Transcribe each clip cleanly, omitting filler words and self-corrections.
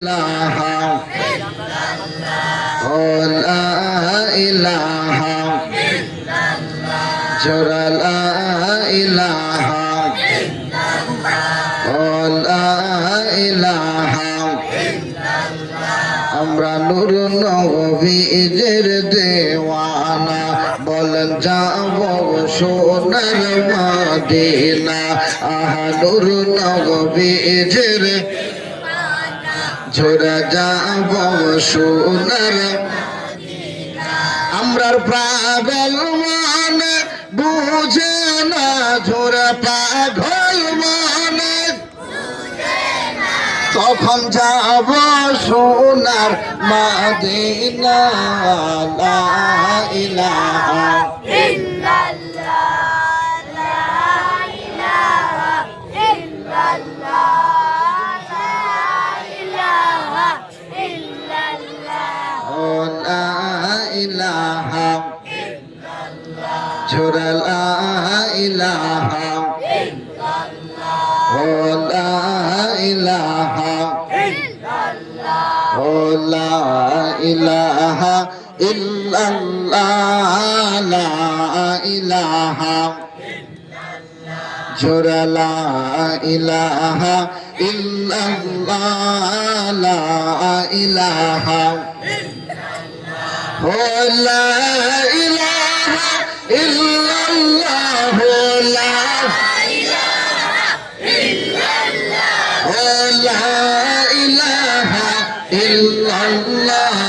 ইলাহা ও লা ইলাহা জোরা লা ইলাহা ও লা ইলাহা আমরা নূর নবীর দেওয়ানা বলেন যাব সোনার মদিনা আহা নূর নবীর ঝরে যাব সোনার আমরার পাগল মনে বুঝে না ঝরে পাগল মনে তখন যাব সোনার মদিনা লা ইলাহা ইল্লাল্লাহ লা ইলাহা ইল্লাল্লাহ ঝোরা লা ইলাহা ও লা ইলাহা ও লা ইলাহা ইল্লাল্লাহ লা ইলাহা ঝোরা লা ইলাহা ইল্লাল্লাহ লা ইলাহা ও লা ইলাহা ইল্লাল্লাহ লা ইলাহা ইল্লাল্লাহ ও লা ইলাহা ইল্লাল্লাহ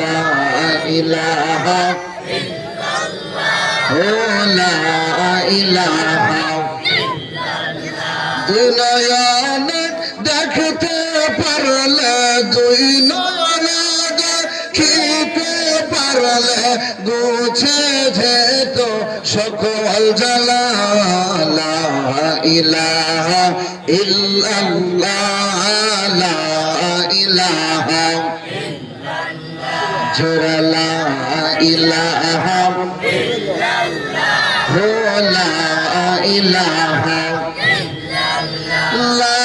লা ইলাহা ইল্লাল্লাহ ও লা ইলাহা দুই নয়ন দেখতে পারলে দুই নয়ন দেখিতে পারলে গুছে যেত সকল জ্বালা লা ইলাহা ইল্লাল্লাহ লা ইলাহা ঝোরা লা ইলাহা ইল্লাল্লাহ ও লা ইলাহা লা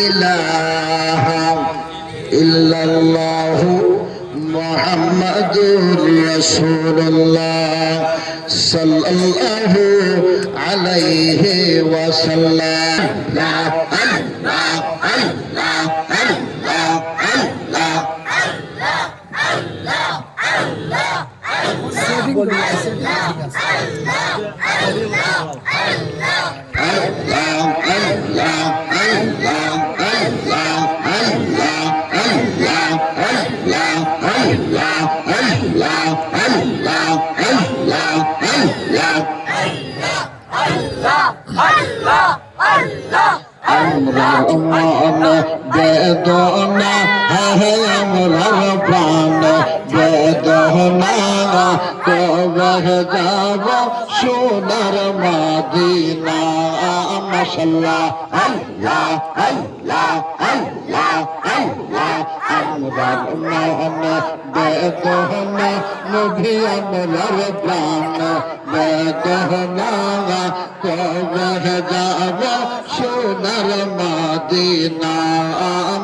ইলাহা ইল্লাল্লাহ মুহাম্মাদুর রাসূলুল্লাহ সাল্লাল্লাহু আলাইহি ওয়াসাল্লাম লা আল্লাহ আল্লাহ আল্লাহ আল্লাহ আল্লাহ আল্লাহ বেদনা আমরার প্রাণ বেদনা কবে যাব সোনার মদিনা মাশাআল্লাহ আল্লাহ আল্লাহ আল্লাহ আল্লাহ আমরার মন বেদনা নবী আমরার প্রাণ বেদনা কবে যাব সোনার মদিনা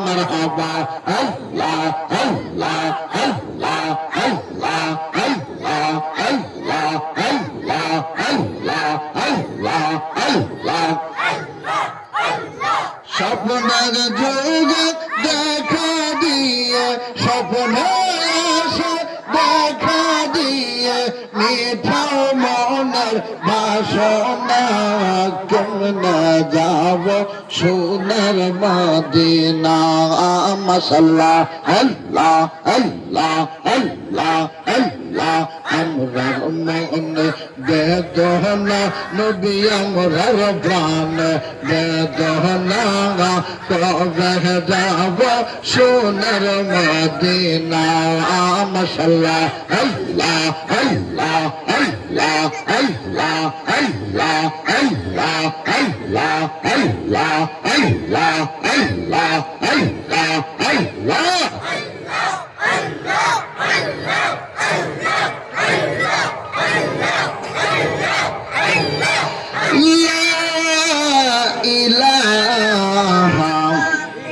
মারহাবা আল্লাহ আল্লাহ আল্লাহ আল্লাহ আল্লাহ আল্লাহ আল্লাহ আল্লাহ আল্লাহ আল্লাহ স্বপ্নের যুগ দেখা দিয়ে স্বপ্নের দেখা দিয়ে মিঠা মনের বাসনা কেমনে যাব সোনার মদিনা মাশাআল্লাহ আল্লাহ আল্লাহ আল্লাহ আল্লাহ আমরার মনে বেদনা নবী আমরার প্রাণ বেদনা কবে যাব সোনার মদিনা মাশাআল্লাহ আল্লাহ আল্লাহ আল্লাহ আল্লাহ আল্লাহ আল্লাহ আল্লাহ আল্লাহ আল্লাহ আল্লাহ আল্লাহ আল্লাহ লা ইলাহা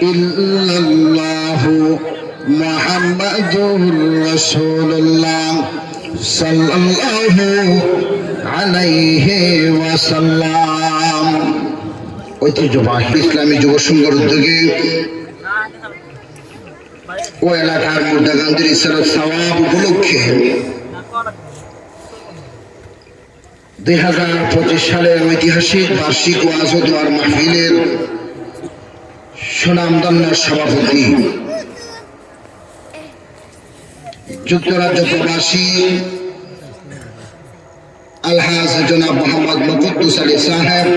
ইল্লাল্লাহু মুহাম্মাদুর রাসূলুল্লাহ সাল্লাল্লাহু আলাইহি ওয়াসাল্লাম। ঐতিহ্যবাহী ইসলামী যুব সংঘের উদ্যোগে ও এলাকার মুর্দাগান্ধীর ইসলাম সওয়াব উপলক্ষে 2025 সালের ঐতিহাসিক বার্ষিক ওয়াজ ও দোয়ার মাহফিলের সুনামধন্য সভাপতি যুক্তরাজ্য প্রবাসী আলহাজ জনাব মোহাম্মদ মুকদ্দুস আলী সাহেব